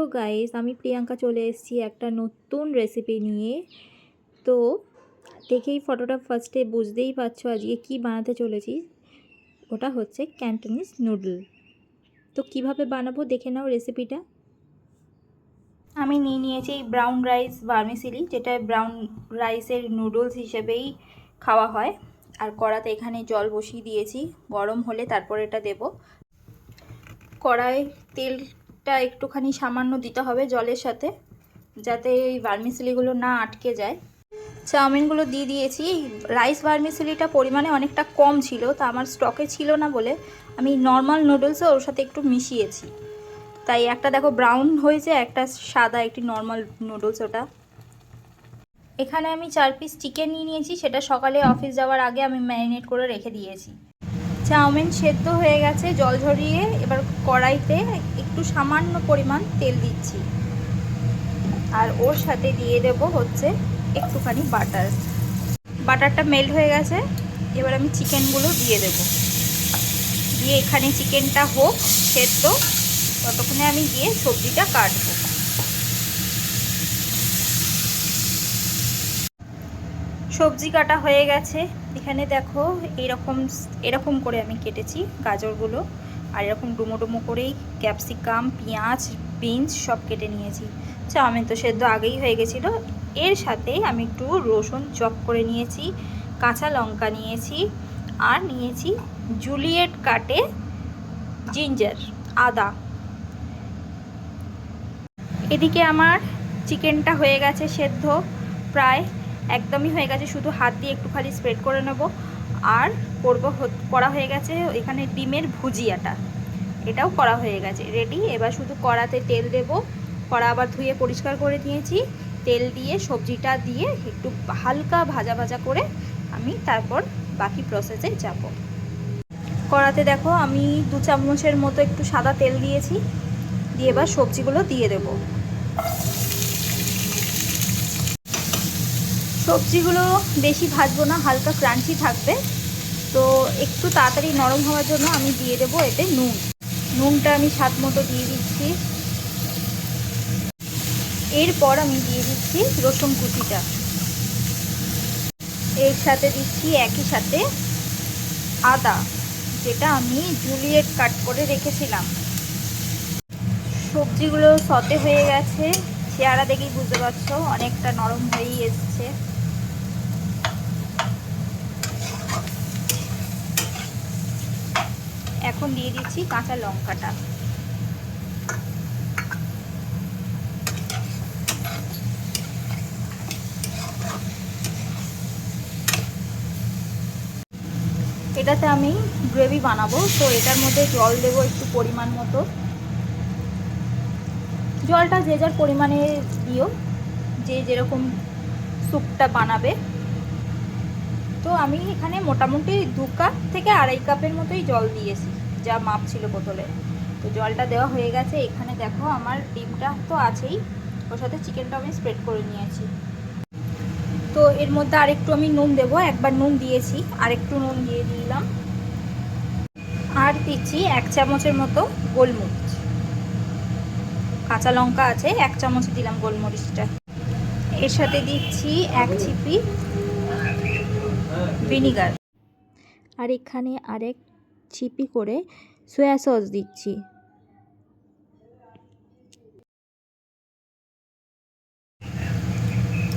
Hello guys, আমি প্রিয়াঙ্কা চলে এসেছি একটা নতুন রেসিপি নিয়ে। তো দেখেই ফটোটা ফার্স্টে বুঝতেই পারছো আজকে কি বানাতে চলেছি। ওটা হচ্ছে ক্যান্টনিজ নুডল। তো কিভাবে বানাবো দেখে নাও রেসিপিটা। আমি নিয়েছি ব্রাউন রাইস ভার্মিসেলি, যেটা ব্রাউন রাইসের নুডলস হিসেবেই খাওয়া হয়। আর কড়াতে এখানে জল বসিয়ে দিয়েছি, গরম হলে তারপর এটা দেব। কড়াই তেলটা একটুখানি সামান্য দিতে হবে জলের সাথে, যাতে এই ভার্মিসেলিগুলো না আটকে যায়। চাউমিনগুলো দিয়ে দিয়েছি। রাইস ভার্মিসেলিটা পরিমাণে অনেকটা কম ছিল, তা আমার স্টকে ছিল না বলে আমি নর্মাল নুডলসও ওর সাথে একটু মিশিয়েছি। তাই একটা দেখো ব্রাউন হয়েছে, একটা সাদা, একটি নর্মাল নুডলস ওটা। এখানে আমি 4 পিস চিকেন নিয়েছি, সেটা সকালে অফিস যাওয়ার আগে আমি ম্যারিনেট করে রেখে দিয়েছি। চাউমিন সেদ্ধ হয়ে গেছে, জল ঝরিয়ে এবার কড়াইতে একটু সামান্য পরিমাণ তেল দিচ্ছি, আর ওর সাথে দিয়ে দেব হচ্ছে একটুখানি বাটার। বাটারটা মেল্ট হয়ে গেছে, এবার আমি চিকেনগুলো দিয়ে দেব। দিয়ে এখানে চিকেনটা হোক সেদ্ধ, ততক্ষণে আমি গিয়ে সবজিটা কাটবো। সবজি কাটা হয়ে গেছে, এখানে দেখো এরকম করে আমি কেটেছি গাজরগুলো, আর এরকম ডুমো ডুমো করেই ক্যাপসিকাম, পেঁয়াজ, বিনস সব কেটে নিয়েছি। চাউমিন তো সেদ্ধ আগেই হয়ে গেছিলো। এর সাথে আমি একটু রসুন চপ করে নিয়েছি, কাঁচা লঙ্কা নিয়েছি, আর নিয়েছি জুলিয়েট কাটে জিঞ্জার, আদা। এদিকে আমার চিকেনটা হয়ে গেছে সেদ্ধ, প্রায় একদমই হয়ে গেছে, শুধু হাত দিয়ে একটু খালি স্প্রেড করে নেব। আর করা হয়ে গেছে এখানে ডিমের ভুজিয়াটা, এটাও করা হয়ে গেছে রেডি। এবার শুধু কড়াতে তেল দেব, কড়া আবার ধুয়ে পরিষ্কার করে নিয়েছি। তেল দিয়ে সবজিটা দিয়ে একটু হালকা ভাজা ভাজা করে আমি তারপর বাকি প্রসেসে যাব। কড়াতে দেখো আমি 2 চামচের মতো একটু সাদা তেল দিয়েছি, দিয়ে এবার সবজিগুলো দিয়ে দেব। সবজিগুলো বেশি ভাজবো না, হালকা ক্রাঞ্চি থাকবে। তো একটু তাড়াতাড়ি নরম হওয়ার জন্য আমি দিয়ে দেবো এতে নুনটা আমি স্বাদ মতো দিয়ে দিচ্ছি। এরপর আমি দিয়ে দিচ্ছি রসুন কুচিটা, এর সাথে দিচ্ছি একই সাথে আদা, যেটা আমি জুলিয়েট কাট করে রেখেছিলাম। সবজিগুলো সতে হয়ে গেছে, চেহারা দেখেই বুঝতে পারছো অনেকটা নরম হয়েই এসছে। এখন দিয়ে দিচ্ছি কাঁচা লঙ্কাটা। এটাতে আমি গ্রেভি বানাবো, তো এটার মধ্যে জল দেবো একটু পরিমাণ মতো। জলটা যে যার পরিমাণে দিও, যে যেরকম স্যুপটা বানাবে। তো আমি এখানে মোটামুটি 2 কাপ থেকে 2.5 কাপের মতোই জল দিয়েছি, যা মাপ ছিল বোতলে। তো জলটা দেওয়া হয়ে গেছে। এখানে দেখো আমার ডিমটা তো আছেই, ওর সাথে চিকেনটা আমি স্প্রেড করে নিয়েছি। তো এর মধ্যে আরেকটু আমি নুন দেবো, একবার নুন দিয়েছি, আরেকটু নুন দিয়ে দিলাম। আর দিচ্ছি 1 চামচের মতো গোলমরিচ, কাঁচা লঙ্কা আছে 1 চামচ দিলাম গোলমরিচটা। এর সাথে দিচ্ছি 1 চিপি ভিনিগার, আর এখানে আরেক চিপি করে সয়া সস দিচ্ছি।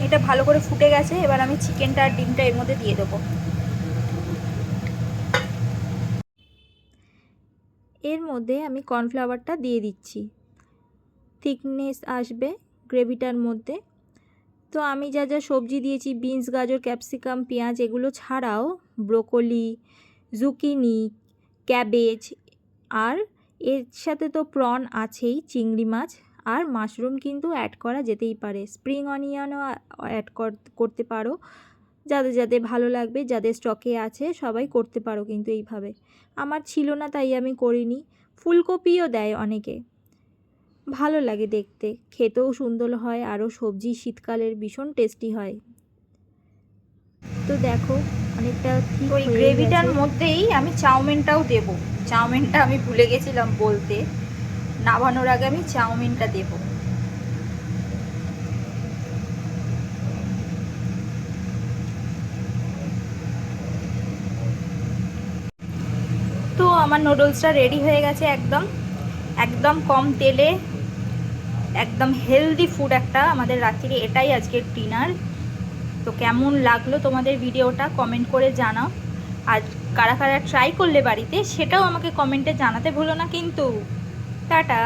এটা ভালো করে ফুটে গেছে, এবার আমি চিকেনটা আর ডিমটা এর মধ্যে দিয়ে দেবো। এর মধ্যে আমি কর্নফ্লাওয়ারটা দিয়ে দিচ্ছি, থিকনেস আসবে গ্রেভিটার মধ্যে। তো আমি যা যা সবজি দিয়েছি, বিনস, গাজর, ক্যাপসিকাম, পেঁয়াজ, এগুলো ছাড়াও ব্রোকলি, জুকিনি, ক্যাবেজ, আর এর সাথে তো প্রন আছেই, চিংড়ি মাছ, আর মাশরুম কিন্তু অ্যাড করা যেতেই পারে। স্প্রিং অনিয়নও অ্যাড করতে পারো, যাদের যাদের ভালো লাগবে, যাদের স্টকে আছে সবাই করতে পারো। কিন্তু এইভাবে আমার ছিল না তাই আমি করিনি। ফুলকপিও দেয় অনেকে, ভালো লাগে দেখতে, খেতেও সুন্দর হয়, আরও সবজি শীতকালের ভীষণ টেস্টি হয়। তো দেখো অনেকটা ঠিক ওই গ্রেভিটার মধ্যেই আমি চাউমিনটাও দেব। চাউমিনটা আমি ভুলে গেছিলাম বলতে, নামানোর আগে আমি চাউমিনটা দেব। আমার নুডলসটা রেডি হয়ে গেছে, একদম একদম কম তেলে, একদম হেলদি ফুড একটা আমাদের রাত্রিরে, এটাই আজকের ডিনার। তো কেমন লাগলো তোমাদের ভিডিওটা কমেন্ট করে জানাও, আর কারা কারা ট্রাই করলে বাড়িতে সেটাও আমাকে কমেন্টে জানাতে ভুলো না কিন্তু। টাটা।